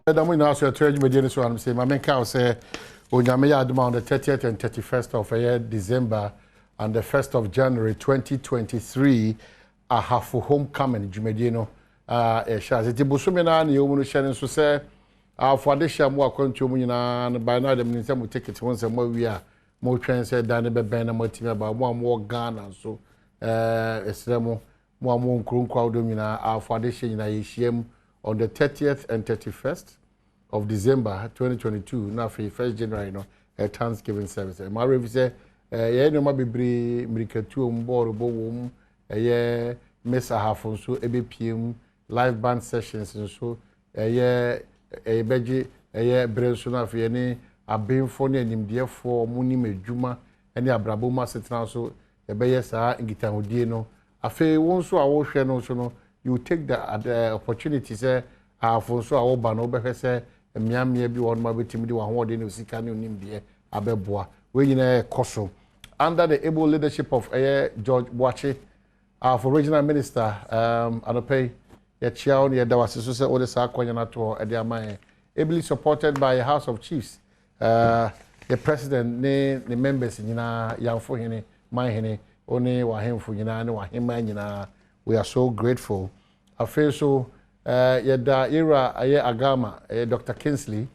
Adom in our church media so I'm saying my main cow say Onyame Adom on the 30th and 31st of December and the 1st of January 2023 I have for homecoming Jumedino shaz it busumi na ne yomu no hye so say for this year mo akwantu mu nyina by now dem nsem mo ticket won say mo wi a mo twen say dan be ben na mo timi ba mo Ghana so esremo mo nkronkwa Adom nyina for this year nyina yehiem on the 30th and 31st of December 2022 now for 1st January a Thanksgiving service my review say no ma bebre mirikatu mboro bo wom miss a half so ebpm live band sessions so beji breso na for any abenfo na animdiefo muni medjuma any abrabo ma setna so be saa ngita hodie no afi won so a wo hwe no so no you take the opportunity say afo so a wo ba no be hwe say miamia bi won ma betimi di wa hode no sika ne onimdie abeboa we nyina koso under the able leadership of George Boache for regional minister Opare Addo Yedawase so say all the sakwanya na to e dey ably supported by a House of Chiefs the president ne members nyina yamfo hene man hene oni wahemfo nyina ne wahema nyina we are so grateful I feel so yeda era agama Dr. Kingsley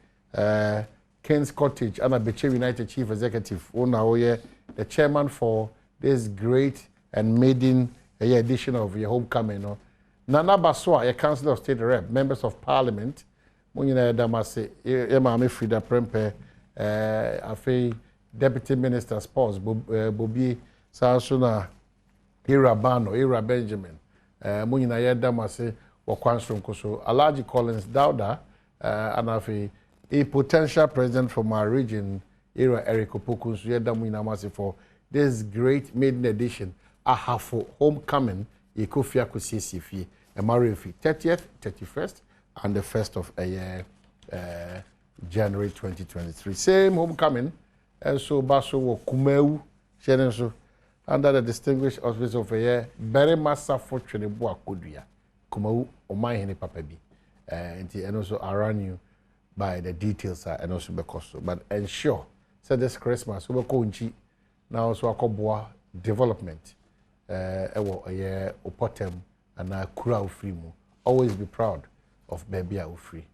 King's Cottage Hanna Bissiw United Chief Executive owner the chairman for this great and maiden edition of your homecoming Nana Baswa your Council of State Rep members of Parliament Munyina Damase Emma Frida Prempe Afe Deputy Minister Sports Bobi Sansuna Ira Bano Ira Benjamin Munyina Damase Wakwansrum Koso Alaji Collins Dauda and Afe a potential president from our region Era Eric Opokunsu Yedamwinamasi for this great maiden edition for homecoming Ekofia Kosiesie a marriage 30th 31st and the 1st of January 2023 same homecoming and so baso wo kumeu so under the distinguished auspices of very massive fortune bo akodua kumeu oman hene papa bi and also around you by the details and also because but ensure say this Christmas we go nchi now also akoboa development opotem and kura free mu always be proud of baby a free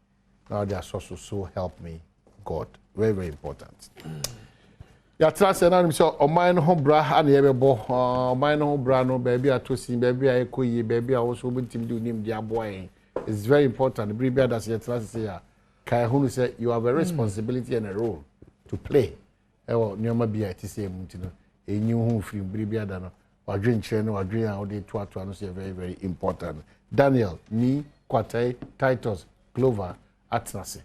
now they are so help me God very very important ya trust na so oman ho bra and yebebo oman ho bra no baby atosin baby a ekoyi baby a also bintim di unim di aboy it's very important baby that you trust say kai hunu say you have a responsibility and a role to play nyoma bia ti say mutino enyu hu free bibia da no wadwen kire no wadwen a ode to no say very very important Daniel ni Kwatai Titus Clover Atnase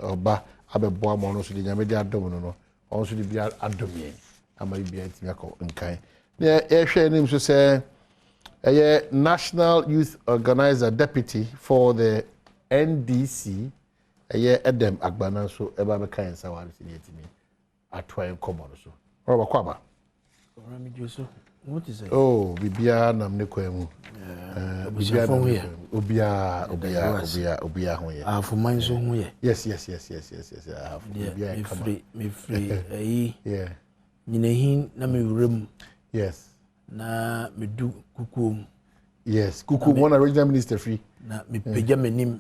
oba abebo mo no so de nyame de Adom no on so de bia Adom yen ama bia ti akọ nkan na ehwe nim so say National Youth Organizer Deputy for the NDC Adom agbana so eba be kan sa wari ni etimi atwa enkomo so roba kwaba orami joso what is it oh bibia nam ne kwemu obia ho ye afuman so ho ye yes bibia me free yeah nyinahin na me wurem yes na me du kukum yes kukum one regional minister free na me peja menim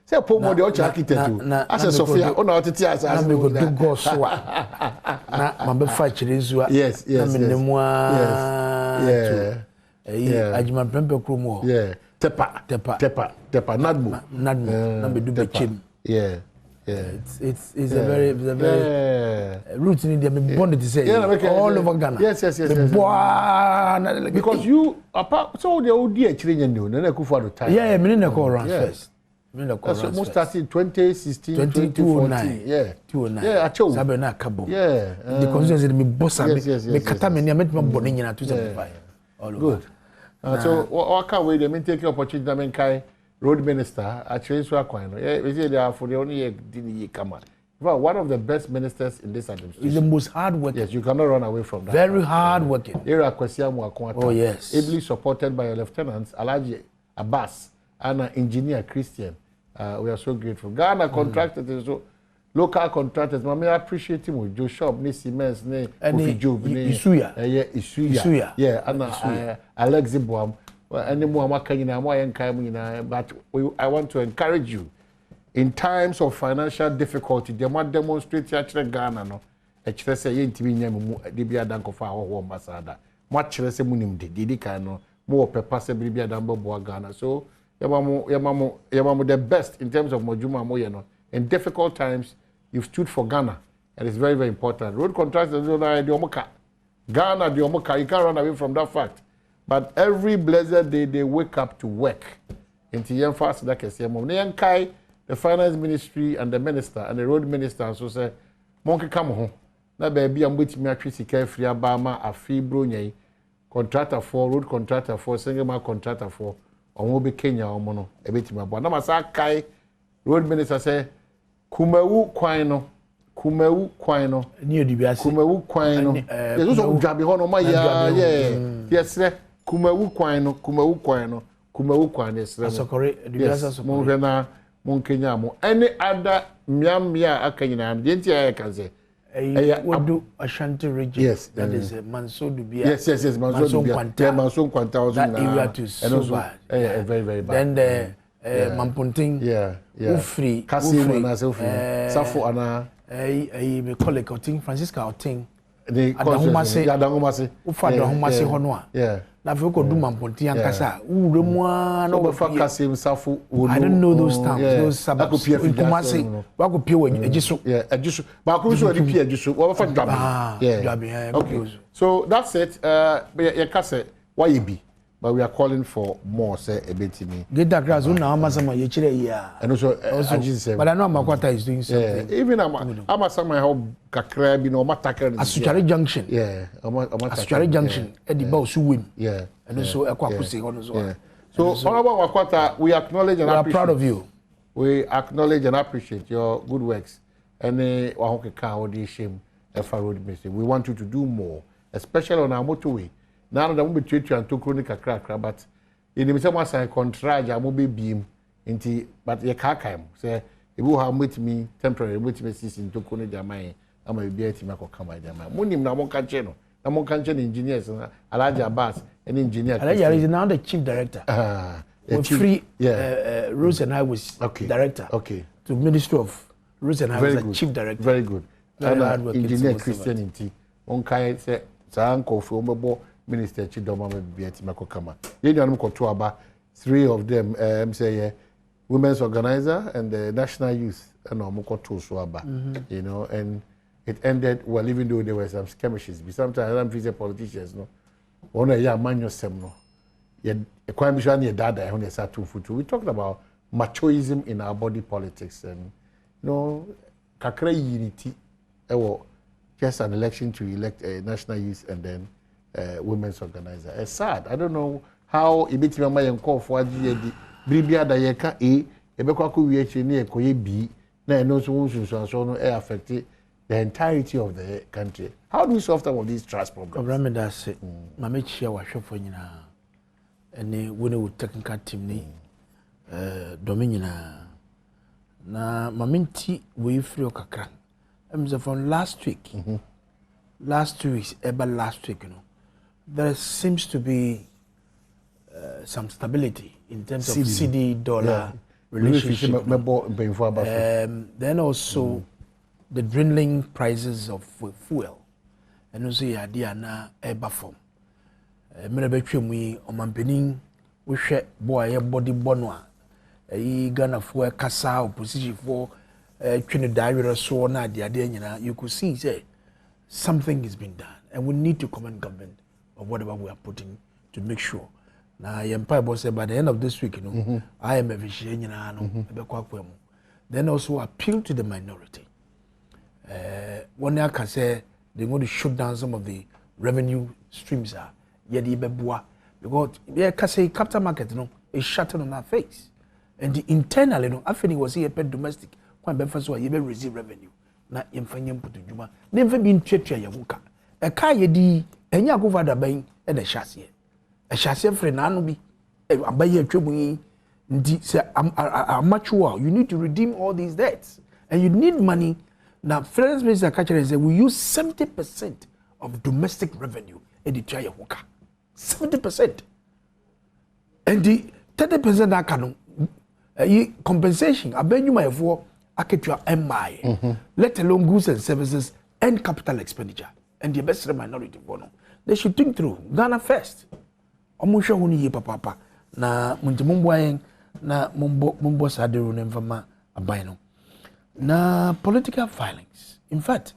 say pomo de ocha architect ase Sofia ona otete asa na me go do go so na ma be fa kire nzua yes na me nemu ajima pempe kromo yeah tepa nadmo na me do be chim yeah it's a very route in the bond to say all over Ghana yes because you apart so the old dear children you na kufu ado time yeah me na call run first so most started 2016 2014 yeah 2009 yeah acho sabe na kabo yeah the constituency me bossa me kata me na me bone nyina 275 all good so what can we dey take opportunity na men kai road minister actually so akwan no we say they are for the only didn't come one of the best ministers in this administration. He's the most hard working. Yes, you cannot run away from that. Very hard working. Era Kwesiamu Akwata. Oh yes. Ably supported by your lieutenants Alhaji Abbas and engineer Christian We are so grateful. Ghana contractors, so local contractors, I appreciate him with Joe Shop, Siemens, Kofi Job, Isuya. Yeah, and Alex Badwam. Any more but I want to encourage you. In times of financial difficulty, they might demonstrate here Ghana no. Actually say you ntimi nyam de bia dan kofa ho ambassador. Much less munim de kind no more pepper se bia dan bo Ghana. So yamamu the best in terms of mojuma mo no. In difficult times, you've stood for Ghana, and it's very, very important. Road contractors don't know the omoka. Ghana the omoka, you can't run away from that fact. But every blessed day they wake up to work. Into young fast that can say the finance ministry and the minister and the road minister and so say monkey come home. Na baby I'm waiting me actually care free abama a fee bro contractor for road contractor for single man contractor for omo be Kenya omo e beti me bo na masa kai road minister say kumewu kwan no ni odibiase kumewu kwan no yeso so dwabe ho no ma ya yes kumewu kwan esre asokore odibiase asokore mo hwe na Kenya mo any other miamia akanyina de ntia ya kaze Wadu Ashanti region. Yes, that is Manso Dubia. Yes, Manso Dubia. Manso Kwanta. That area too so bad. Very, very bad. Then the Mampunting. Ufri. Kasim ana Ufri. Safo ana. Me colleague Oting Francisca Oting. The Adom. Ufa Adom honwa. Yeah. Na fe ko do Mampunting ankasa. Uremu no fa Kasim Safo. I don't know those towns. Those suburbs. Kumasi. Wa ko pie Ejiso. Yeah, Ejiso. Ba ko so di pie Ejiso. Wa fa Dwabe. Yeah. Okay. So that's it. You can say why be. But we are calling for more, say a bit to me. Get that grass, now Amazon, you and also but I know Makwata is doing something. Even Amazon, my home, Kakrab, Asuchari Junction. Yeah, Asuchari Junction, Eddie Boss, win. Yeah, and also a Kwakusi on as well. So, Honorable Makwata, we acknowledge and appreciate. We are proud of you. We acknowledge and appreciate your good works. And Wahoke Kaodi Shim, Road Ministry. We want you to do more, especially on our motorway. Now that we treat you and to chronic crack, but in the same way, contract, I will be beam into, but your car came. Say, if you have with me temporary, with me in to chronic Jamai, I'm a be a team of come by them. Munim Namon Kancheno, Namon Kanchen engineers, Alaja Bass, an engineer. Alaja is now the chief director. Free, Rose and I was director. Okay. To Ministry of Rose and I was the chief director. Very good. Engineer Christian in T. On Kai said, Sanko for Minister Chidoma be at Makokama. You know, about 3 of them say women's organizer and the national youth and Mokoto Swaba. You know, and it ended well, even though there were some skirmishes. Sometimes I don't visit politicians, no. One a young man yourself, no. A crime is only a dada when they start to foot. We talked about machoism in our body politics and you know, Kakre unity. Just an election to elect a national youth and then women's organizer. It's sad. I don't know how it makes me call for the Bribia da yeka ebekwa ko wiye ni ekoye bi na no so no affect the entirety of the country. How do we solve some of these trust problems? Problem that's it. Mama chia wa hwefo nyina ene wone technical team ni dominion na maminti we free okakra. From last week. Last 2 weeks, last week, you know. There seems to be some stability in terms of CD dollar relationship. Then also the dwindling prices of fuel. And also Diana Ebafom. Menabetwemi Omampening we share boy body bonwa. Ghana for Kasa opposition for Trinidad so na you could see say something is being done and we need to commend government of whatever we are putting to make sure. Now, Empire boss said by the end of this week, you know, I am a vision, then also appeal to the minority. One year can say they want to shut down some of the revenue streams. Because they can say capital market, you know, is shutting on our face. And the internal, you know, I think it was here domestic. When Benfaso, you may receive revenue. Na yemfanyem potujuma nemfa bi ntwetwa yamuka e ka yedi enya go fada ban e da hyase frɛ na no bi abaye atwamu yi say I'm mature, you need to redeem all these debts. And you need money. Now, Finance Minister Kachere said we use 70% of domestic revenue in the try hoka. 70%. And the 30% that can compensation, I bet you my for Aketua MI, let alone goods and services and capital expenditure. And the best minority bono. They should think through Ghana first. Omusha huni papa na muntimumbo na mumbo saderu nemfama abaino. Na political filings. In fact,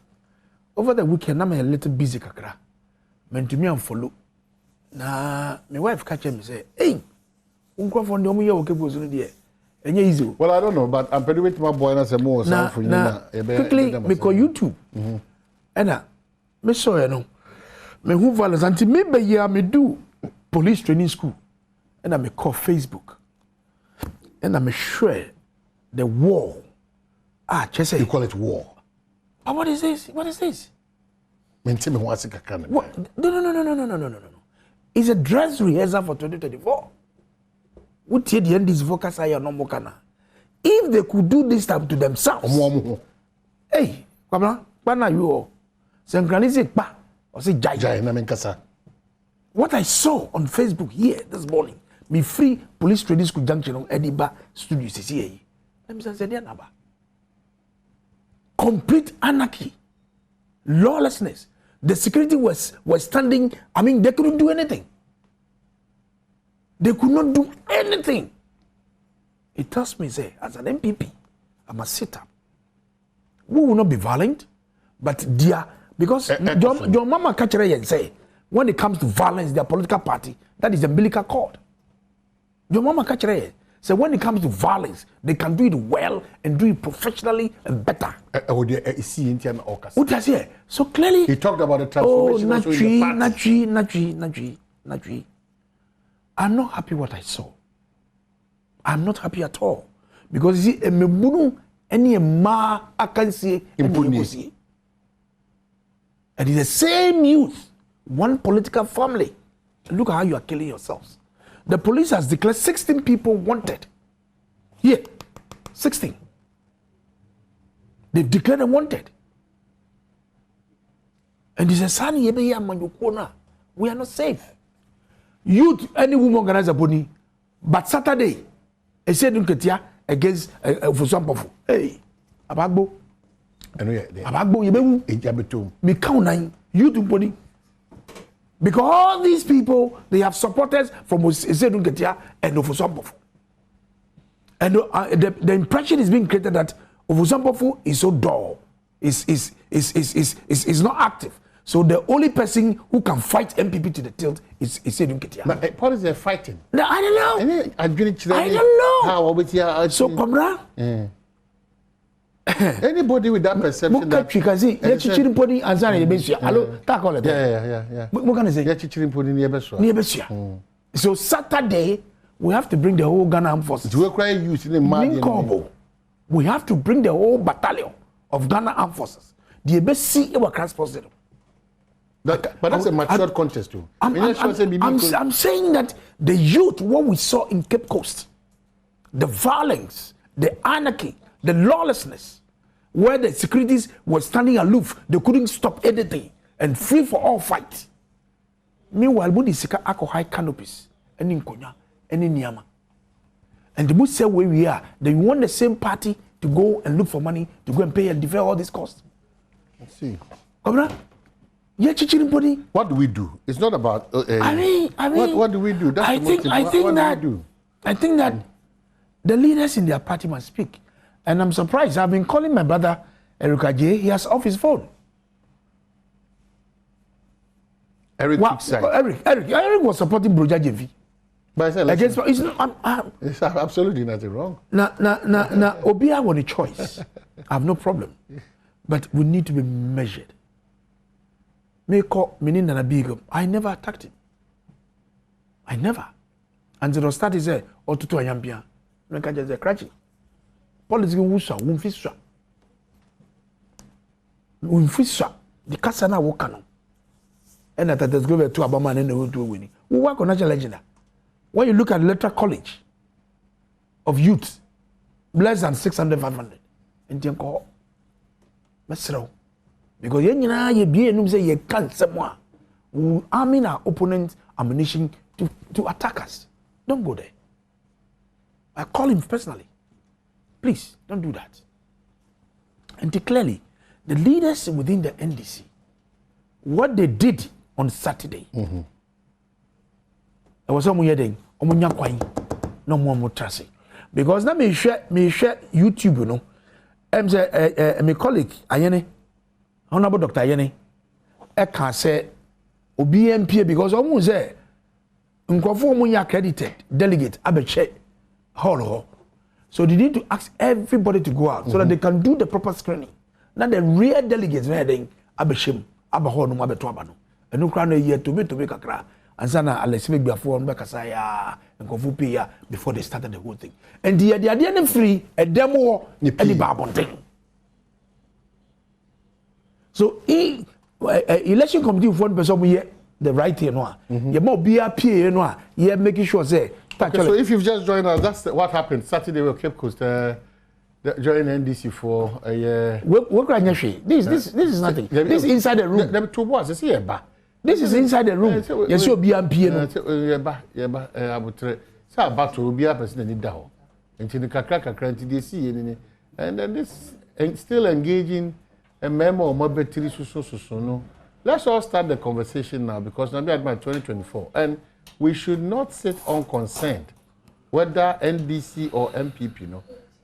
over the weekend I'm a little busy kakra. Mentumi am follow. Na my wife catch me say, "Hey, unko for ndom ye okepo so de enye easy." Well, I don't know, but I'm pretty with my boy na say more sound for you na. Quickly because YouTube. Ena me so you know. Me who violence until me be year me do police training school. And I me call Facebook. And I me share the war. Just say you call it war. But what is this? What is this? Maintain me once again. No. It's a dress rehearsal for 2024. What the NDC focus are no more kana. If they could do this time to themselves. Hey, come on, you all. Synchronize pa or say jai na menkasa. What I saw on Facebook here this morning, me free police training school junction on Ediba Studios CCA. Let me say naba. Complete anarchy, lawlessness. The security was standing. I mean, they couldn't do anything. They could not do anything. It tells me, say, as an MPP, I must sit up. We will not be violent, but dear, because your mama catch and say, when it comes to violence, their political party, that is the umbilical cord. Your mama catch so when it comes to violence, they can do it well and do it professionally and better. So clearly, he talked about the transformation. Natri. I'm not happy what I saw. I'm not happy at all because you see, any ma I can see, and it's the same youth, one political family. Look at how you are killing yourselves. The police has declared 16 people wanted. Here, 16. They've declared them wanted. And he says, we are not safe. Youth, any woman organize a body, but Saturday, I said against for some of hey, Abagbo. Abagbo, you me count youth body. Because all these people, they have supporters from Osedun Ketia and Ofosampofu. And the impression is being created that Ofosampofu is so dull, is not active. So the only person who can fight MPP to the tilt is Osedun Ketia. But what is they fighting? No, I don't know. I don't know. So, Komra? Anybody with that perception that so Saturday we have to bring the whole Ghana Armed Forces. We have to bring the whole battalion of Ghana Armed Forces. The BC our class positive. But that's a matured contest too. I'm saying that the youth, what we saw in Cape Coast, the violence, the anarchy, the lawlessness, where the securities were standing aloof, they couldn't stop anything, and free for all fight. Meanwhile, we sika ako high canopies, any nkonya, any niyama. And the most say where we are, they want the same party to go and look for money to go and pay and defer all these costs. Let's see. What do we do? It's not about. I mean, what do we do? That's I think that the leaders in their party must speak. And I'm surprised. I've been calling my brother Eric J. He has off his phone. Eric was supporting Broja JV. But it's absolutely nothing wrong. Now, Obia was a choice. I have no problem. But we need to be measured. I never attacked him. I never. Until the start, he said, "Oh, to Ayambia." Politics wusha, wumfisha. The Kasana Wokano. And that there's going to Obama and then they will do winning. We work on national agenda. When you look at electoral college, of youth, less than 600, 500. And you call Mesro. Because you be and say you can't someone who arming our opponents ammunition to attack us. Don't go there. I call him personally. Please, don't do that. And clearly, the leaders within the NDC, what they did on Saturday, there was some wedding, no more tracing. Because now me share YouTube, you know. My colleague, Ayene, Honorable Dr. Ayene, I can say, OBMP, because almost there, Nkofo accredited delegate, Abeche, Hall. So they need to ask everybody to go out so that they can do the proper screening. Now the real delegates, they're Abeshim, Abahon, Abetwabano. And no crown a year to make kakra. And sana Alex make before Bekasaya and Kofupia before they started the whole thing. And the idea free a demo any barbon thing. So election committee for one person here the right here no. You more BRP no. You making sure say. Okay, so if you've just joined us, that's what happened. Saturday we Cape Coast joined NDC for a year. This is nothing. This is inside the room. There are 2 boys. This is inside the room. Yes, you'll be MP. So about to be a person in the down. Until the kakra they see and then this still engaging a memo of mobility so. Let's all start the conversation now because now we are at 2024 and we should not sit unconcerned whether NDC or MPP, no.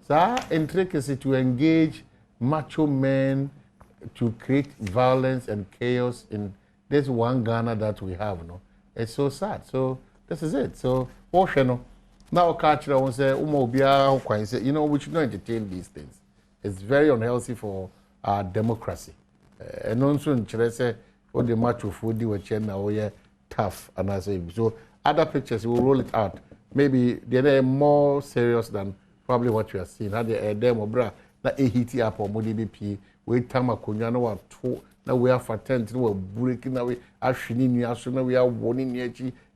So intricacy to engage macho men to create violence and chaos in this one Ghana that we have, no. It's so sad. So this is it. So now culture won't say you know we should not entertain these things. It's very unhealthy for our democracy. And also in say what the macho food were now tough and I say so other pictures we'll roll it out. Maybe they're more serious than probably what you are seeing. Had the demo bra that hit up or MODBP we time a kunyano two now we are for 10 we're breaking away actually now we are warning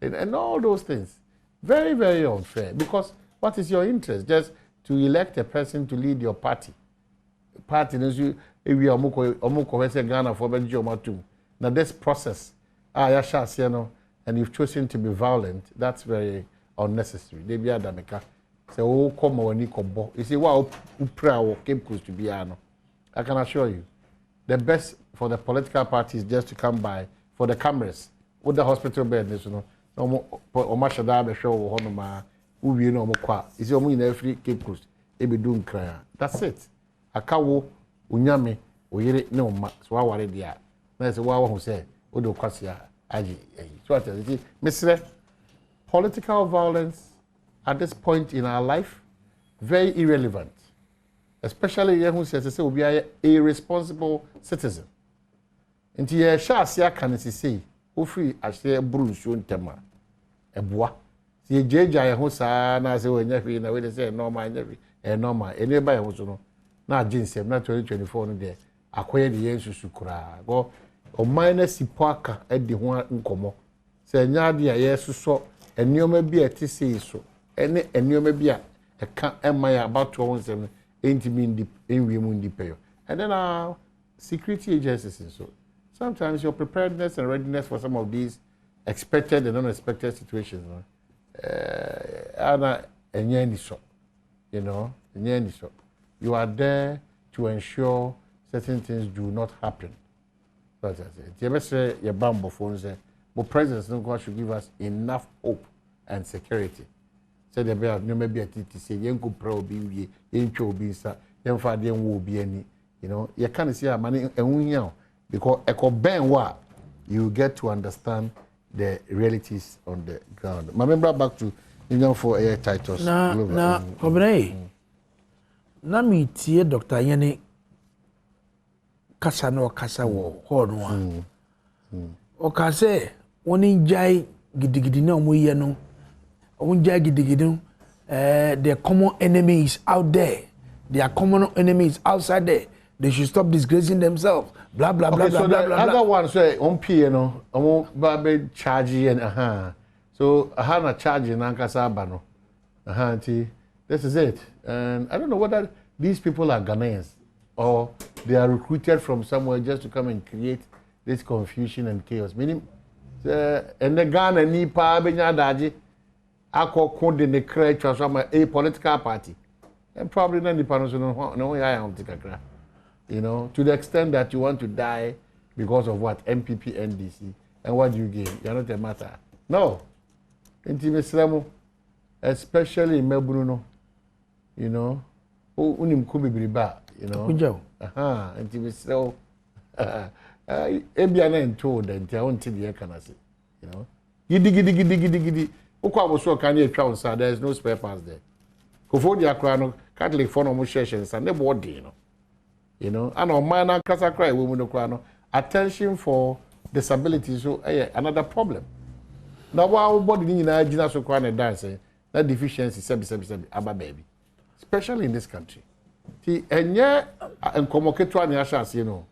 and all those things. Very, very unfair because what is your interest? Just to elect a person to lead your party. Party is you if we are Omoko Ghana for Benjamin. Now this process and you've chosen to be violent, that's very unnecessary. They be adameka. Say, oh, come on, Nico. You see, wow, Opare Cape Coast to be ano. I can assure you, the best for the political party is just to come by for the cameras with the hospital bed. You know, no more show honoma. Ubi no more. Is your in every Cape Coast? Ebi doing cry. That's it. Akawo unyame oyere no ma. So I worry there. Na say wa who say odo kwasia. So I tell you, Mr. Political violence at this point in our life, very irrelevant. Especially who says we are a irresponsible citizen. And here, Shasia can say, who free as a bruise you tema. A bois. See, J. Hosa, and I say, when you say, no, my never, and no, my, and anybody was no. Now, Jins, not 2024 there. Acquire the answer to cry. Go. O minus Sipoaka at the one uncomo. Say, Nadia, yes, so, and you may be a TC so, and you may be a can't am I about 217 ain't in women depair. And then our security agencies and so. Sometimes your preparedness and readiness for some of these expected and unexpected situations, you know, you are there to ensure certain things do not happen. That's it. You ever say your bamboo phone say, but presidents don't should give us enough hope and security. Say the bear no maybe a TTC, young pro be young be sa, young father will be any, you know, you can't see our money and because echo ben wa you get to understand the realities on the ground. My member back to Union for Air Titles. Na Obere. Na mi tie Dr. Yene kasa no kasa wo hall no. O ka say woni jai gidigidi na omo ye no. Omo jai gidigidi the common enemy is out there. Their common enemy is outside there. They should stop disgracing themselves. Blah blah blah blah blah blah. Other one say on P, you know, omo babe charge and So Hanna charge in Ankasa Bano. Ti This is it. And I don't know whether these people are Ghanaians or they are recruited from somewhere just to come and create this confusion and chaos. Meaning, and the Ghana ni pa benya daji ako konde ne create a political party. And probably not the panels no I am tikakra. You know, to the extent that you want to die because of what? MPP, NDC. And what do you gain? You're not a matter. No. Especially in Melbourne, you know. Unim kubi briba, you know. And so Ebiana and told and I won't tell you can I say, you know. Giddy. Ukwaboso can you try on there is no spare parts there. Kofodia Krano, Catholic phone on sessions and the body, you know. And on minor casa cry women no crano. Attention for disability, so another problem. Now, while body in Nigeria so crane dancing, that deficiency, abba baby, especially in this country. See, and yeah, and communicate one yashas, you know.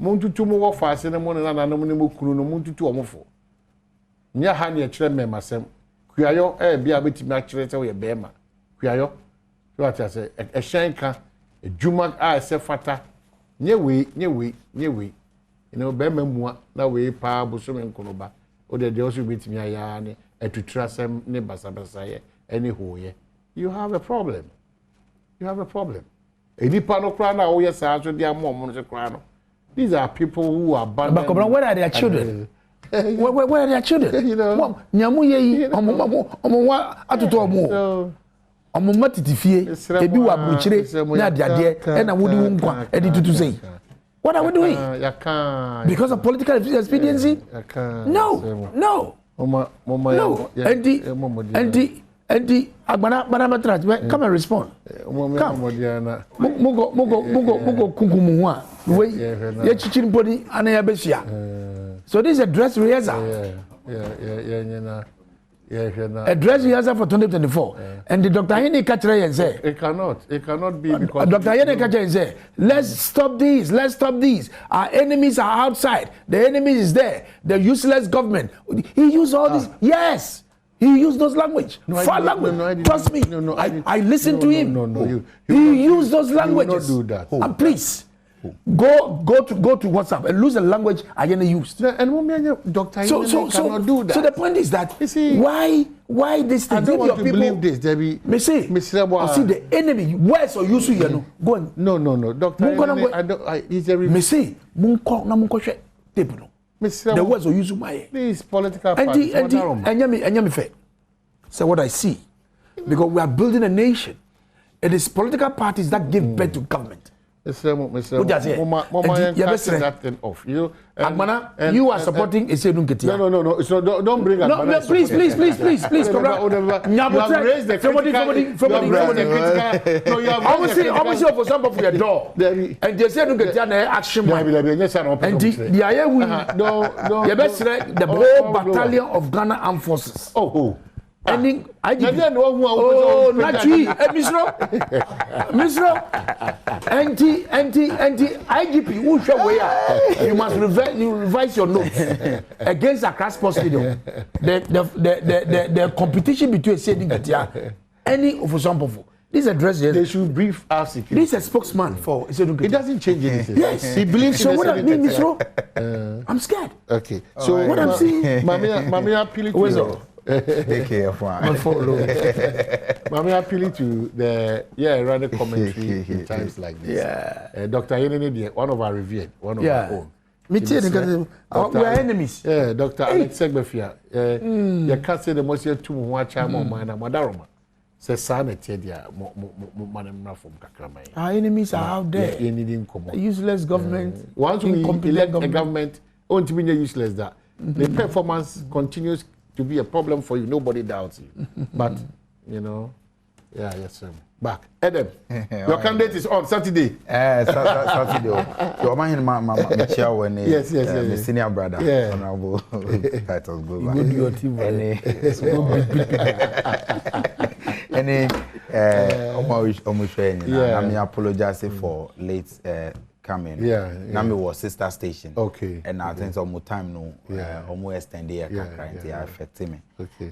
Muntu tu mo fast in the morning and anonymous kuno, muntu tu omofo. Nya hani a chreme masem. Kuyayo, be able to match it away a bema. Kuyayo, what I say, a shanka, a jumak, say fata. Nye we. You know, bema mua, na we pa busum and konoba. Or they also beat me ayane, and to trust them, nebasabasaya, any hoe. You have a problem. Edi pano krana, oh yes, I also dear mom krano. These are people who are bad. But where are their children? Where are their children? You know, Nyamu ye, omo atuto omo. Omo matitifie, ebi wa buchire, na diade, and I would do edited to say. What are we doing? Because of political expediency? No. Andy, Agbana, come and respond. Come. Mugo Kunkumuwa. Ye chichin body and a besia. So this is a dress rehearsal. A dress rehearsal for 2024. And the Dr. Hene Kachre and say, it cannot be because Dr. Hene Kachre and say, let's stop these. Our enemies are outside. The enemy is there. The useless government. He used all this. Yes. He used those language. Foul language. Trust me. I listened to him. He used those languages. You will not do that. And please. Go to WhatsApp and lose the language I used. And Dr. cannot do that. So the point is that why this thing? I don't want to believe this, Debbie. See the enemy. Where's or you see go on. No. Dr. He's a Messi. The words or use my these political parties. And fair. So what I see, because we are building a nation, it is political parties that give birth to government. Mr. That thing off. You are supporting a certain Ketia. No. It's not, don't bring no, please. You have raised the critical. No, you have almost for some of your door. And they said action. And the area the whole battalion of Ghana Armed Forces. Ending IGP. Misro. Anti IGP. Who show where you must revise your notes against Accra Sports Stadium. The competition between Seding Katia, any of example. This address they should brief us. This is a spokesman for Seding. It doesn't change anything. Yes, he believes. So what I mean, Misro, I'm scared. Okay. So what I'm saying, Mamia appealing to. Mami appealing to the rather commentary in times like this. Dr. Yenene, one of our revered, one of our own. Me too, because we are enemies. Dr. Alex Segbefia. You can't say the most you two who watch him on Madaroma. Says Sana Tedia, Madam from Kakramai. Our enemies are out there. Useless government. Once we elect a government, on to be useless that the performance continues to be a problem for you. Nobody doubts you. But, you know, yes, sir. Back. Adom, your candidate is on Saturday. Saturday. Your man, my chair when yes, senior brother, honorable titles go back. Good your team. Any, I apologize for late coming. Yeah. Now me was sister station. Okay. And I think some time no. Almost extend here. Affect me. Okay.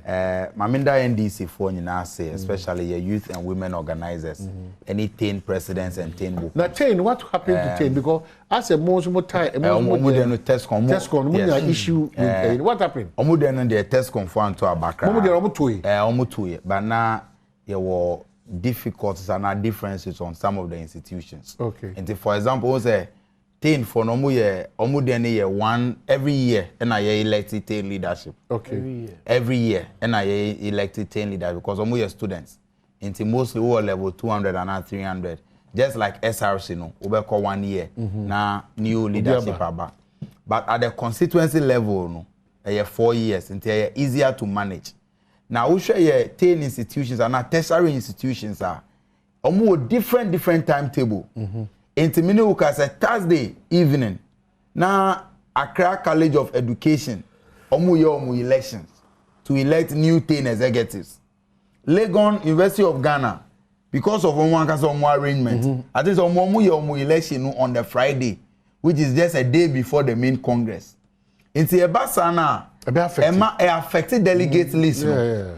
Maminda NDC for nyina say, especially your youth and women organizers. Any 10 presidents and 10 book. Now 10, what happened to 10? Because as a most more time, test issue. What happened? Omu den the test conform to Abakra. Omu two. But now there were difficulties and differences on some of the institutions. Okay. And for example, say 10 for omu den year one every year, and I elected 10 leadership. Okay. Every year, and I elected 10 leaders because omu year students. Into mostly all level 200 and 300. Just like SRC, no, we call 1 year. Now new leadership about. But at the constituency level, no, 4 years until easier to manage. Now we share 10 institutions and tertiary institutions are almost different timetable. Into Minuka say Thursday evening. Now Accra College of Education, omu elections to elect new 10 executives. Legon University of Ghana, because of one arrangement, I think omu election on the Friday, which is just a day before the main Congress. Into Ebasana. Affected delegate list.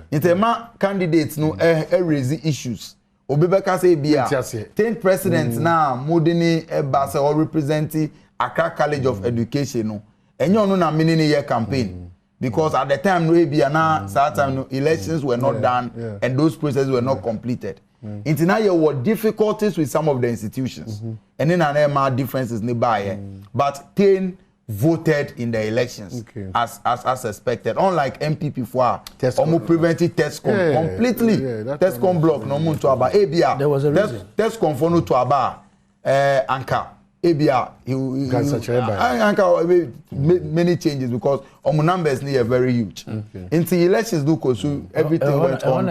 Into candidates raise issues. Obebeka say bia 10 presidents now Modini Ebasa or representing Accra College of Education no. Enyo no na meaning year campaign because at the time no bia na that time no elections were not done and those processes were not completed. Into now there were difficulties with some of the institutions. And then there differences nearby. But 10 voted in the elections as expected. Unlike MPP for almost prevented TESCOM completely. TESCOM block no mun to aba. Ebia there was a reason. TESCOM for no to aba Anka. Ebia Anka many changes because numbers are very huge. Into elections do so everything went on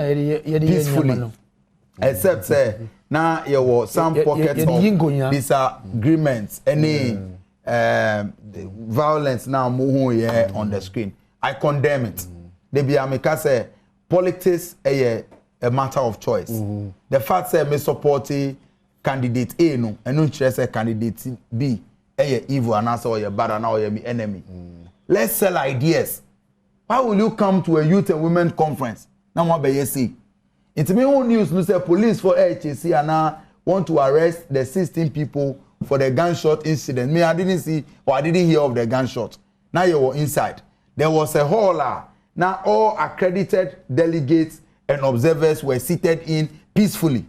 peacefully. Except say now there were some pockets of disagreements. Any violence now moving here on the screen. I condemn it. They be amika say politics a matter of choice. The fact say me support candidate A no, and no say candidate B evil and answer or bad and now me enemy. Let's sell ideas. Why will you come to a youth and women conference? Now what be you see? It's me who news no say police for HAC and now want to arrest the 16 people for the gunshot incident. Me, I didn't see or I didn't hear of the gunshot. Now you were inside. There was a hall. Now all accredited delegates and observers were seated in peacefully.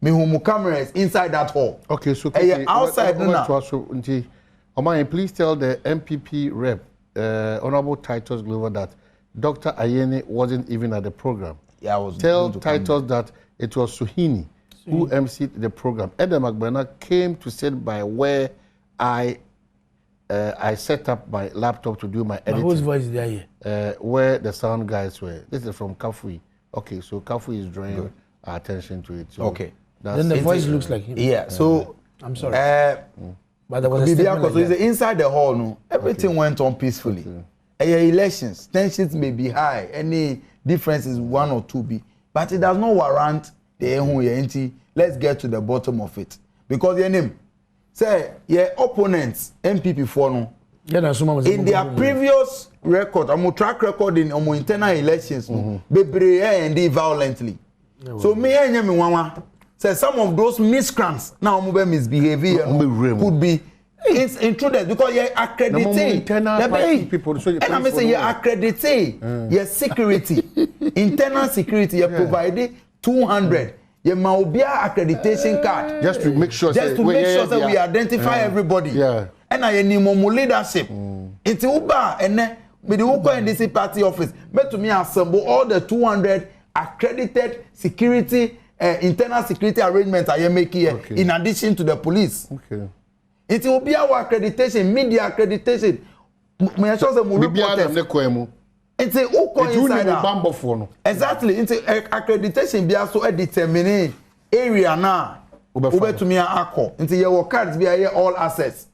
Me who cameras inside that hall. Okay, so outside now. Please tell the MPP rep, Honorable Titus Glover, that Dr. Ayeni wasn't even at the program. Yeah, I was. Tell Titus that it was Suhini who emceed the program. Adam McBrenna came to sit by where I set up my laptop to do my editing. Whose voice is there here? Where the sound guys were. This is from Kafui. Okay, so Kafui is drawing our attention to it. So okay. Then the voice looks like him. Yeah, so... I'm sorry. But there was a statement like that. Inside the hall, no, everything went on peacefully. Elections, tensions may be high. Any differences, 1 or 2 be. But it does not warrant the let's get to the bottom of it. Because your name, say, your opponents, MPP for no, in their previous record, track record in internal elections, be and violently. So me and you, say some of those miscreants now misbehavior could be intruders because you're accrediting and I'm saying you're accrediting your security, internal security, you're providing 200. You might be accreditation card just to make sure that we identify everybody. And I need more leadership. It's Uber and then with the Uber NDC party office, but to me assemble all the 200 accredited security, internal security arrangements I am making here, in addition to the police. It will be our accreditation, media accreditation. It's a inside. Exactly. It's accreditation be also a determining area now. Ube to me ako. It's your cards be all access.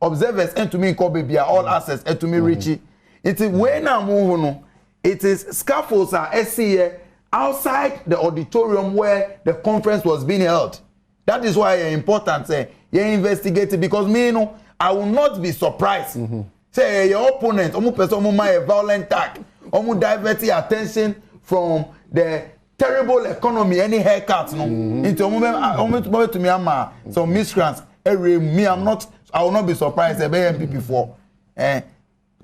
Observers and to me be all access and to me Richie. It's when now move. It is scaffolds are SCA outside the auditorium where the conference was being held. That is why it's important say you investigate it, because me no, I will not be surprised. Say your opponent, person a violent act, divert attention from the terrible economy, any haircuts no into to me some miscreants. Me, I will not be surprised if MPP for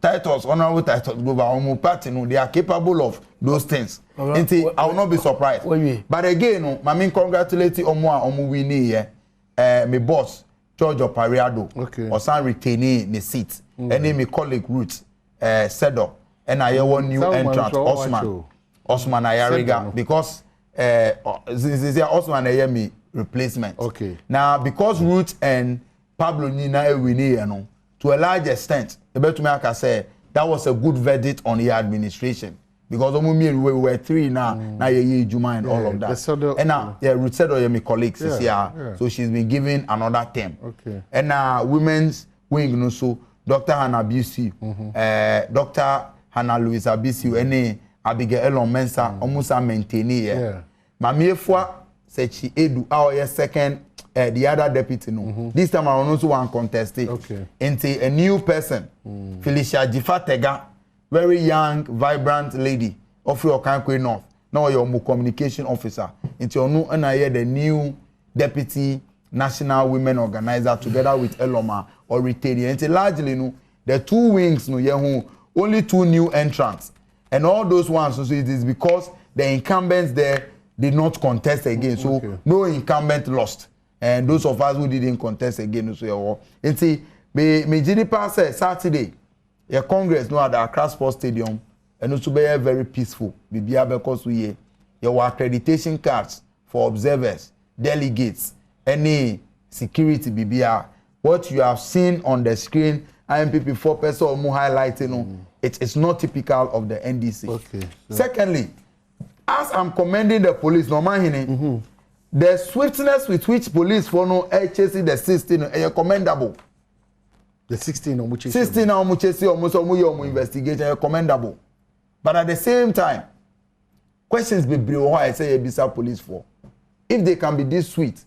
titles, honorable titles, global party, no, they are capable of those things. I will not be surprised. But again, no, I mean, congratulate on winning here. My boss, George Opare Addo, or some retaining the seat. And then my colleague Ruth Sedo, and I want new entrant Osman Ayariga, because Osman Ayemi replacement. Okay. Now, because Ruth and Pablo Nina winning, to a large extent, I say that was a good verdict on the administration, because we were three now, Juma and all of that. And now, Ruth said, my colleagues, so she's been given another term. Okay. And now, women's wing, so Dr. Hanna Bissiw, Dr. Hanna Bissiw, and Abigail Mensa, almost maintaining. Mamie Fwa said she edu our second. The other deputy no. This time I also want contested. Okay. Into a new person, Felicia Jifatega, very young, vibrant lady of your Kankwe North. Now you're more communication officer. Into your new and I hear the new deputy national women organizer together with Eloma or Retadia. Into largely no, the two wings no only two new entrants. And all those ones, so it is because the incumbents there did not contest again. So no incumbent lost. And those of us who didn't contest again, so you see, me GD pass Saturday, a Congress no at the Accra Sports Stadium, and also be very peaceful. Because we your accreditation cards for observers, delegates, any security BBR. What you have seen on the screen, IMPP 4% or more highlighting, it's not typical of the NDC. Okay. So. Secondly, as I'm commending the police, no man, the swiftness with which police follow chasing the 16 is commendable. The 16 on which 16 on which is almost investigation is commendable. But at the same time, questions be why I say Bisa police for. If they can be this sweet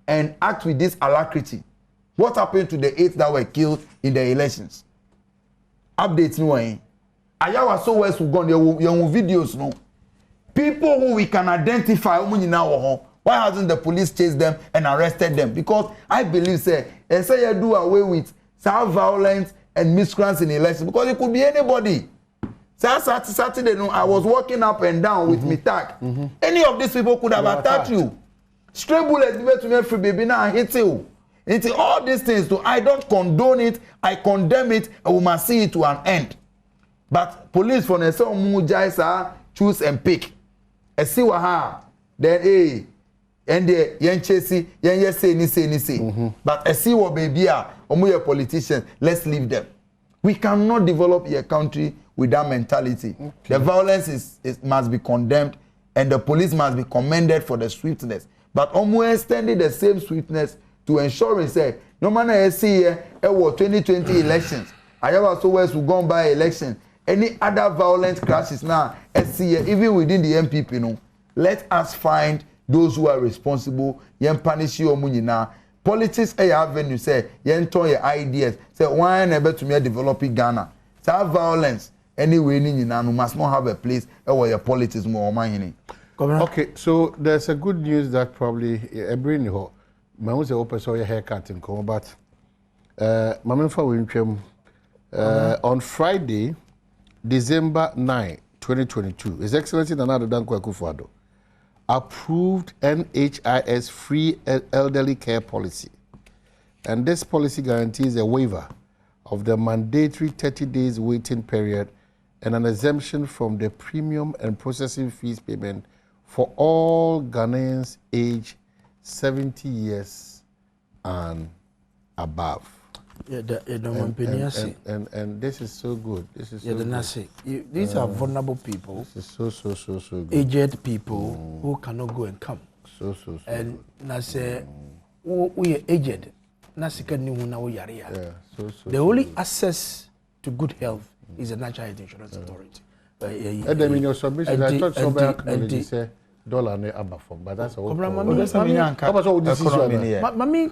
and act with this alacrity, what happened to the 8 that were killed in the elections? Updates no way. Ayawa so west we gone your videos no. People who we can identify now. Why hasn't the police chased them and arrested them? Because I believe, say you do away with some violence and miscreants in elections, because it could be anybody. Saturday, no, I was walking up and down with me tag. Any of these people could have attacked you. Stray bullets given to me free baby now and hit you. Into all these things, so I don't condone it, I condemn it, and we must see it to an end. But police for the same choose and pick. I see what ha. Then and the yen chasey, yen say. But I see what baby are, or politicians, let's leave them. We cannot develop a country with that mentality. Okay. The violence must be condemned, and the police must be commended for the swiftness. But extending the same swiftness to ensure say no matter I see 2020 elections, I have also west who gone by election. Any other violent crashes now, even within the MPP, no, let us find those who are responsible, yen punish you now. Politics avenue say yen turn your ideas. Say why never to me developing Ghana. So violence anyway must not have a place where your politics more money. Okay, so there's a good news that probably bring you. My own say open so your haircut in come, but on Friday, December 9, 2022, His Excellency Nana Addo Akufo-Addo approved NHIS free elderly care policy. And this policy guarantees a waiver of the mandatory 30 days waiting period and an exemption from the premium and processing fees payment for all Ghanaians aged 70 years and above. And this is so good. This is so good. These are vulnerable people. This is so good. Aged people who cannot go and come. So and na say we are aged. Na sika ni huna we yare ya. The only access to good health is the National Health Insurance Authority. And then in your submission, I thought somebody acknowledged say dollar ne aba from, but that's all. Mami,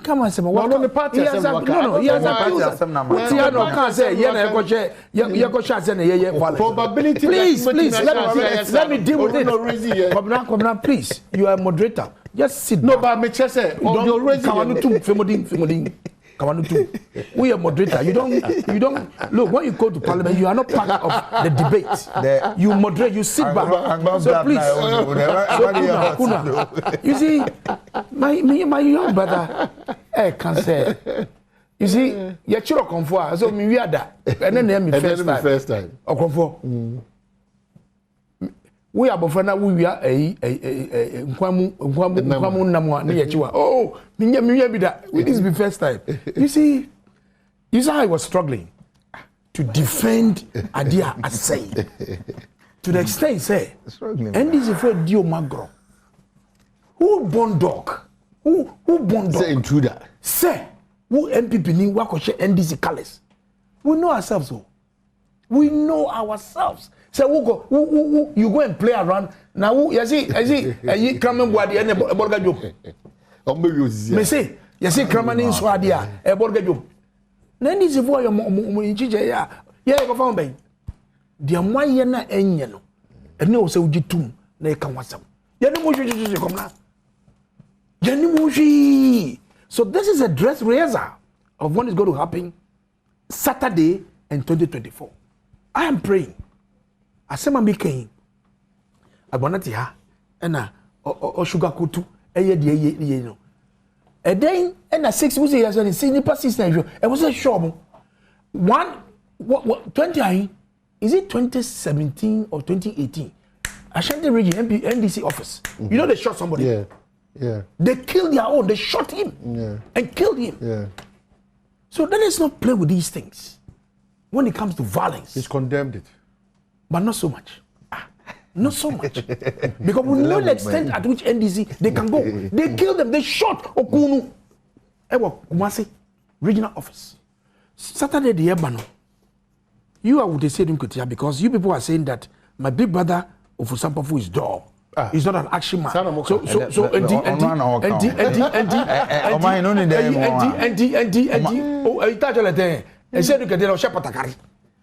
come and say, no, the party. He has accused. Probability. Please, let me deal with it. Come now, please. You are a moderator. Just sit. No, but me say, we are moderator. You don't look when you go to parliament. You are not part of the debate. You moderate. You sit back. So please, you see, my young brother, can say. You see, your children come for. So me we are that, and then me first time. Or come for. We are before now. We are nkwamu namwa ne yechiwa. Oh, me be that. This is the first time. You see how I was struggling to defend idea as say. To the extent say, NDC for Dio Magro. Who born dog? Who born dog? Say intruder. Say who MPP ni wakoche NDC colors. We know ourselves. We know ourselves. So you go and play around now. You see, Kramen Wadi and Borga Job. Me say, you see Kramen in Swadia, a Borga Job. Then this is for your Mujija. Yeah, go found by. Dear Mayana Enyano. And no so jitum, they come what's up. Yanimushi come now. Yanimushi. So this is a dress rehearsal of what is going to happen Saturday in 2024. I am praying. Asema mbike agbonati ha na o sugar kutu eye de no eden na 6 we say yes and see nipa 6 na e was a shop one 20 is it 2017 or 2018 Ashanti region NDC office. You know they shot somebody. Yeah. They killed their own. They shot him. And killed him. Yeah. So let us not play with these things when it comes to violence. He's condemned it. But not so much. Not so much. Because we know the extent at which NDC they can go. They killed them. They shot Okunu. Ewa Kumasi regional office. Saturday the Ebano. You are with the same Kutia because you people are saying that my big brother Ofusampofu is dull. He's not an action man. So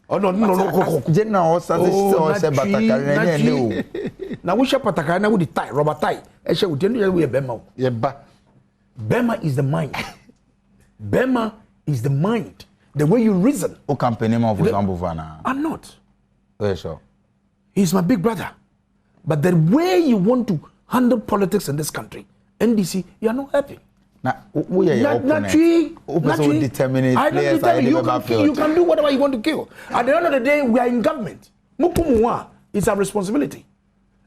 Oh no. Jenna or Batakari. Now we shall Patakari now with the tie, rubber tie. I shall tell you we are Bema. Yeah, but Bema is the mind. Bema is the mind. The way you reason. O company of Zambovana. I'm not. Very sure. He's my big brother. But the way you want to handle politics in this country, NDC, you are not happy. Now, who are your opponents? You can do whatever you want to kill. At the end of the day, we are in government. It's our responsibility.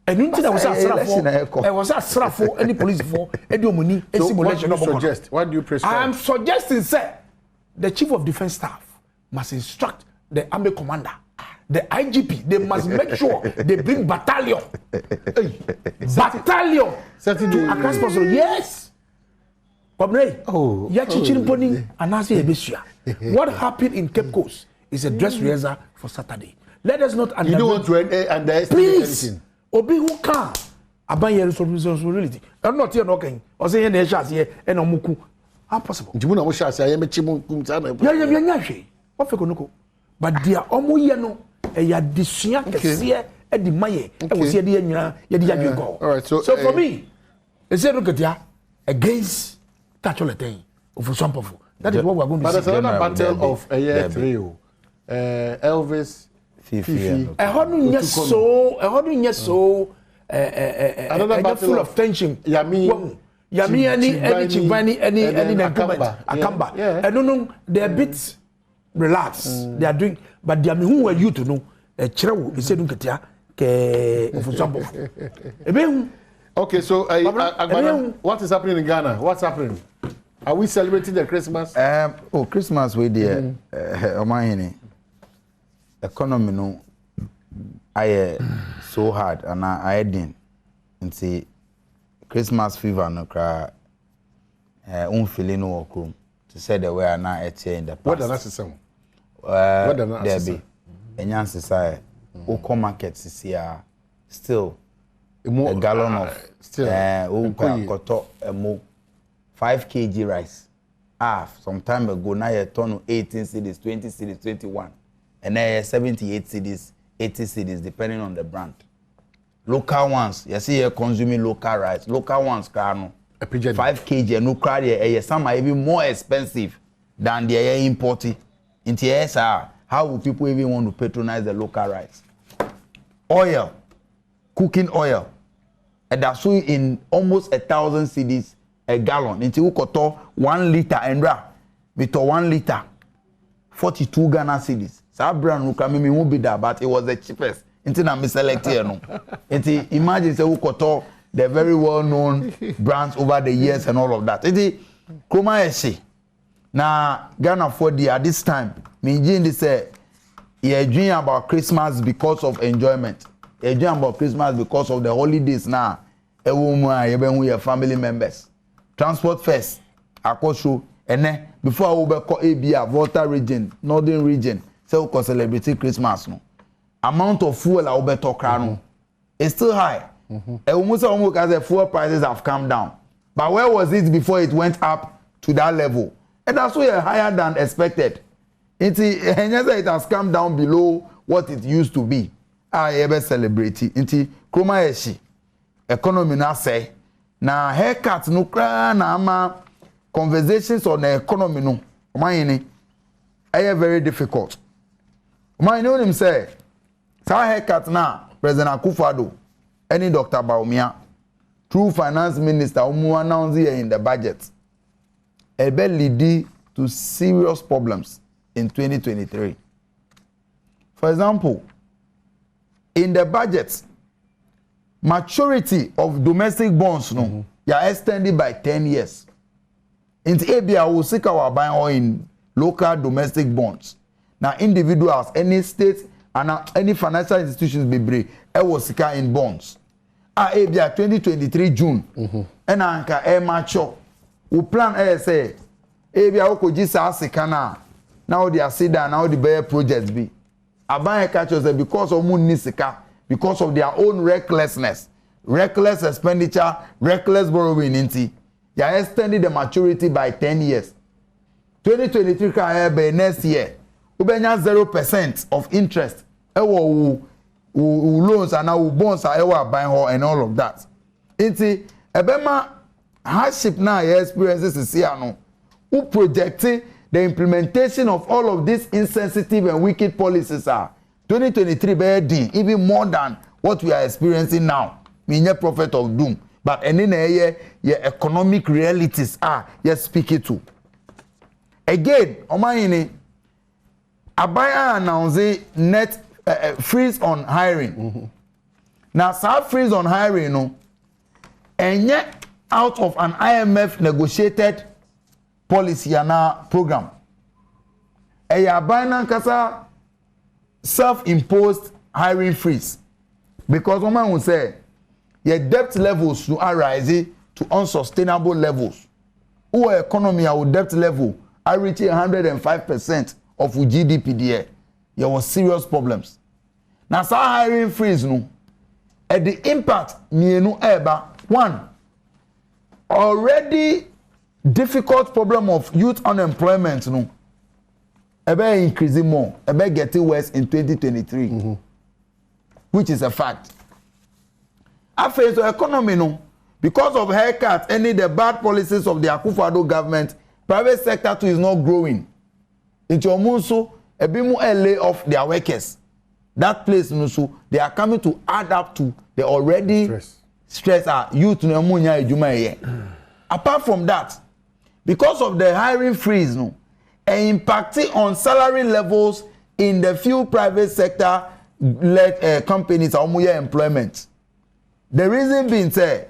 And you know I was asked for any police for any money, any simulation. What do you prescribe? I am suggesting, sir, the chief of defense staff must instruct the army commander, the IGP. They must make sure they bring battalion to Accra Sponsor. Yes. What happened in Cape Coast is a dress rehearsal for Saturday. Let us not underestimate. You don't want to underestimate anything. Obi who can abandon your responsibility. I'm not here knocking. Or saying the shots here and Omuku. How possible? Jimuna was shot. I am a chimum. What for Konuko? But dear Omuyano, a yadisia here at the Maye. I was here the go. All right. So for me, they said look at ya against. That is what we're going to see. But there's another battle of a year 3. Elvis, Fifi. A hundred years so. Another battle full of tension. Yami, any Akamba. I don't know. They're a bit relaxed. They are doing, but Yami, who were you to know? A Cherewu, he said, for example. Okay, so what is happening in Ghana? What's happening? Are we celebrating the Christmas? Christmas we there. Economy no, I so hard and I didn't. And see, Christmas fever no cry. Feeling no work to say the way I now at in the past. What does that say? What does that say? Enyan society. Oko markets is here still. a gallon of still koto 5 kg rice. Some time ago now you turn 18 cedis, 20 cedis, 21, and then 78 cedis, 80 cedis depending on the brand. Local ones, you see, you're consuming local rice. Local ones, 5 kg, no crowd, some are even more expensive than the imported. Into how will people even want to patronize the local rice? Oil, cooking oil, and that's in almost 1,000 cedis a gallon. Into ukoto 1 liter and with 1 liter, 42 Ghana cedis. So brand me won't be that, but it was the cheapest. Into na me select here no. Into imagine say ukoto the very well-known brands over the years and all of that. Into Kroma Eshi. Now Ghana for the at this time, me say you're dreaming about Christmas because of enjoyment. You're dreaming about Christmas because of the holidays now. Your family members. Transport first. Akosho. And then before I will call ABA, Volta region, Northern region, so we can celebrate Christmas. No. Amount of fuel I will be talking it's still high. Almost as the fuel prices have come down. But where was it before it went up to that level? And that's why higher than expected. It has come down below what it used to be. I ever celebrate it. Kroma Eshi. Economy na say. Na haircut no kra na ama conversations on the economy no. Omayini. Very difficult. Omayini him say. Sa haircut na President Akufo Addo. Any Dr. Baumia. Through Finance Minister umu announce here in the budget. Ebe lead to serious problems in 2023. For example, in the budget, maturity of domestic bonds are extended by 10 years. In ABA, we seek our buying in local domestic bonds. Now, individuals, any state, and any financial institutions be brave, was in bonds. ABA 2023 June, and anka mature. We plan say, ABA okoji sa sikana. Now they are sit down, now the bear projects be. Abanye catchers because of munisika, because of their own recklessness, reckless expenditure, reckless borrowing inti. They are extending the maturity by 10 years. 2023 can be next year. Ubenya 0% of interest. Ewo loans and now bonds are ewa buying her and all of that. Inti ebema hardship now experiences is here no. Who projecting the implementation of all of these insensitive and wicked policies are 2023 be even more than what we are experiencing now. Mean prophet of doom. But and in a year, your economic realities are yes speaking to. Again, Omayini, Abaya announced net freeze on hiring. Now, some freeze on hiring, no, and yet out of an IMF negotiated policy and program. Abaya kasa self-imposed hiring freeze because woman will say your debt levels to arise to unsustainable levels. Our economy, our debt level, are reaching 105% of GDP there. There was serious problems. Now, so hiring freeze no, at the impact nienu eba one already difficult problem of youth unemployment no, ebe increasing more, ebe getting worse in 2023, which is a fact. After the economy no, because of haircuts, any the bad policies of the Akufo Addo government, private sector too is not growing. Into Omunso, ebimu lay off their workers. That place no, they are coming to add up to the already stress youth no munya ejuma. Apart from that, because of the hiring freeze no, and impacting on salary levels in the few private sector led companies or muya employment. The reason being say,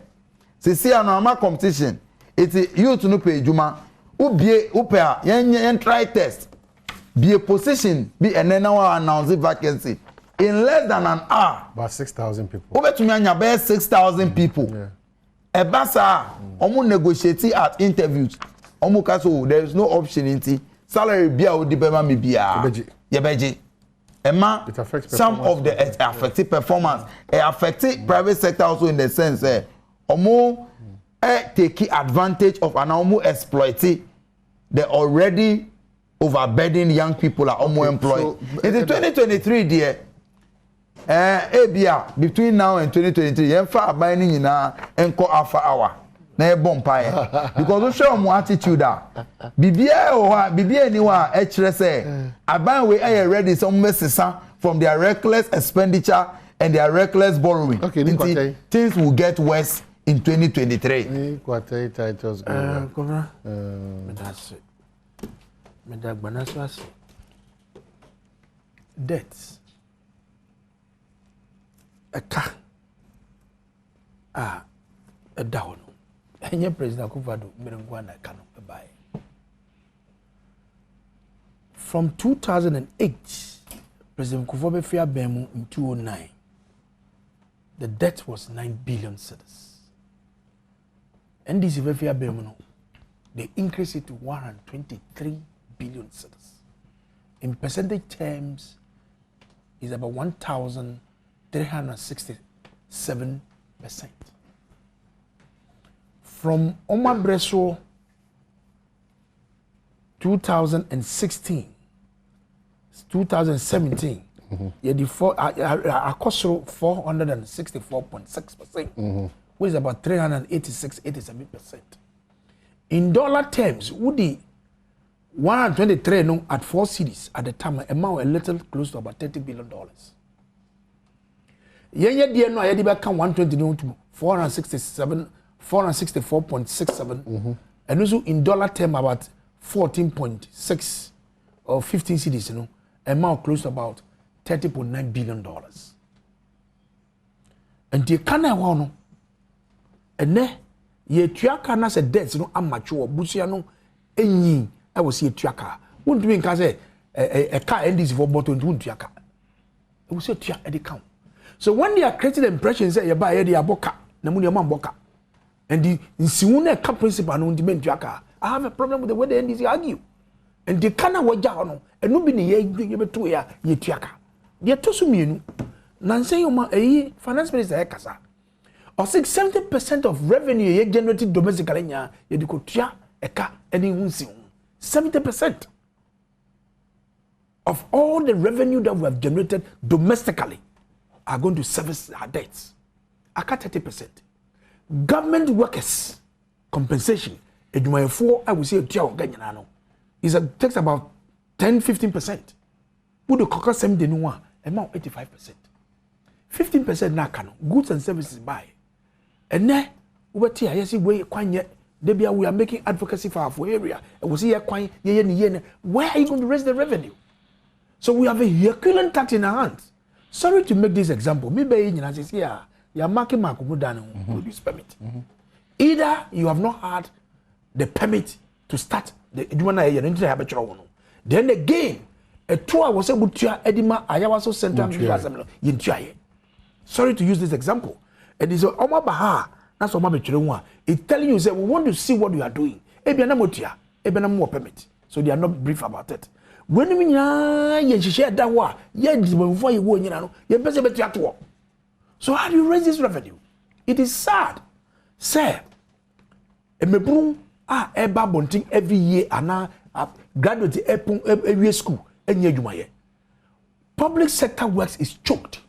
see another competition, it's youth no pay juma, upea yen try test, be a position, be and then now announce vacancy in less than an hour. About 6,000 people. Over to me about 6,000 people. Yeah. Ebasa, omu negotiate at interviews. Omu kaso there is no option in salary bia o di bema me bia. Yebeji. Emma, some of the affected performance, affected private sector also in the sense, omo take advantage of and omo exploiting the already overburdened young people are omo employed. In the 2023 dear, between now and 2023, yemfa abaining ina enko alpha hour. Na e bompa because we show more attitude bibia anyone say aban we are ready some mesisa from their reckless expenditure and their reckless borrowing. Okay, things will get worse in 2023. Titles go. That's it. Medagbanaswas debts a car a down. And President Akufo-Addo Merengwana cannot buy. From 2008, President Akufo-Addo Fair Bemu in 2009, the debt was 9 billion cedis. NDC Fair Bemu, they increased it to 123 billion cedis. In percentage terms, is about 1,367%. From Omar Bresso 2016, 2017, you had Akosoro 464.6%, which is about 386-87%. In dollar terms, Woody 123 no at 4 cities at the time, amount a little close to about $30 billion. Yenya dear no, I had back 120 no to 464.67, and also in dollar term about 14.6 or 15 cities, you know, amount close to about $30.9 billion. And the kind of one, and then ye tuaka na se debts, you know, amateur busiano, any I will see a tuaka. Won't do in case a car NDC for bottom to tuaka. I will say tuaka at the count. So when they are creating the impression, say you buy a boka, Namunia Mamboka. And the Siuna Cup principal no demand tuaka. I have a problem with the way the NDC argue. And the kind of wajano, and no be ye to ya ye tuaka. They are tosuminu. Nancy Yoma a finance minister Ekasa. Or 70% of revenue generated domestically, you could tia a car any 70% of all the revenue that we have generated domestically are going to service our debts. I cut 30%. Government workers compensation, I will say is takes about 10-15%. Put the cocker 70 amount 85%. 15% na kano goods and services buy. And then we see where we are making advocacy for our area. And we see where are you going to raise the revenue? So we have a Herculean tax in our hands. Sorry to make this example. Maybe you are marking produce permit. Either you have not had the permit to start the then again a tour was able to Edima Ayawaso Central Assembly. Sorry to use this example. And it's Oma Baha, that's what it's telling you, say, we want to see what you are doing. More permit. So they are not brief about it. When you share that war, before you go, you better work. So how do you raise this revenue? It is sad. Sir, eba bonting every year and graduate every school and year. Public sector works is choked.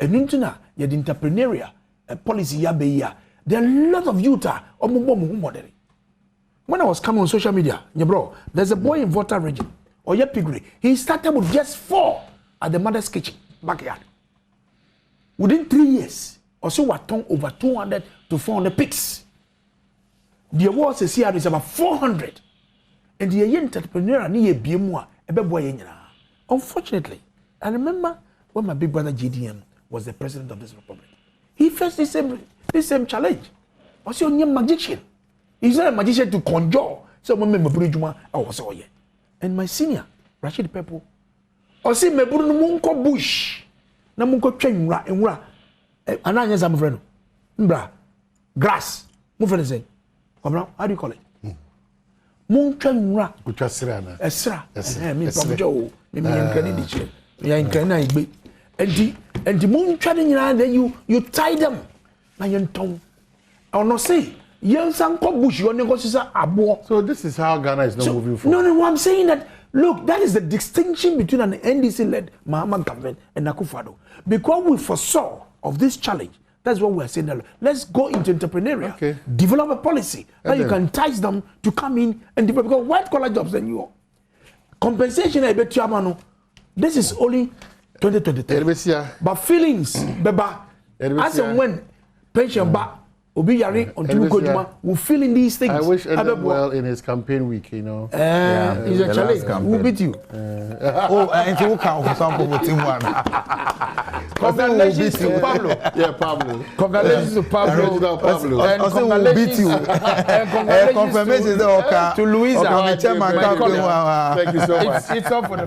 And interna the entrepreneurial policy there are a lot of youth when I was coming on social media, bro, there's a boy in Volta region or Piggery. He started with just 4 at the mother's kitchen backyard. Within 3 years, also we turn over 200 to 400 pigs. The awards is here is about 400, and the young entrepreneur need a BMWA a boy. Unfortunately, I remember when my big brother GDM was the president of this republic. He faced the same challenge. Also, a magician. He's not a magician to conjure. So, and my senior, Rashid Pepo, or see me Munko bush. Namunko train and Ananya Zamfreno. Mbra, grass. Mufrene how do you call it? Munko ra. Esra. Me Pamjo. Me Yeah, in Kenya, and the moon trading, then you tie them. Now you don't. I will not say. So this is how Ghana is not moving forward. No, I'm saying that, look, that is the distinction between an NDC-led Mahama government and Akufo-Addo. Because we foresaw of this challenge, that's what we're saying. Let's go into entrepreneurial, develop a policy that you can entice them to come in and develop. Because white-collar jobs, then you compensation, I bet you, this is only 2023. But feelings, beba, as and when pension back, Obi Yari until Gojuma will fill in these things. I wish Adom well in his campaign week, you know. He's a challenge. We'll beat you. And you can for some people team one. Congratulations to Pablo. Yeah, Pablo. Congratulations to Pablo. Pablo. And congratulations to Louisa. Thank you so much. It's all for the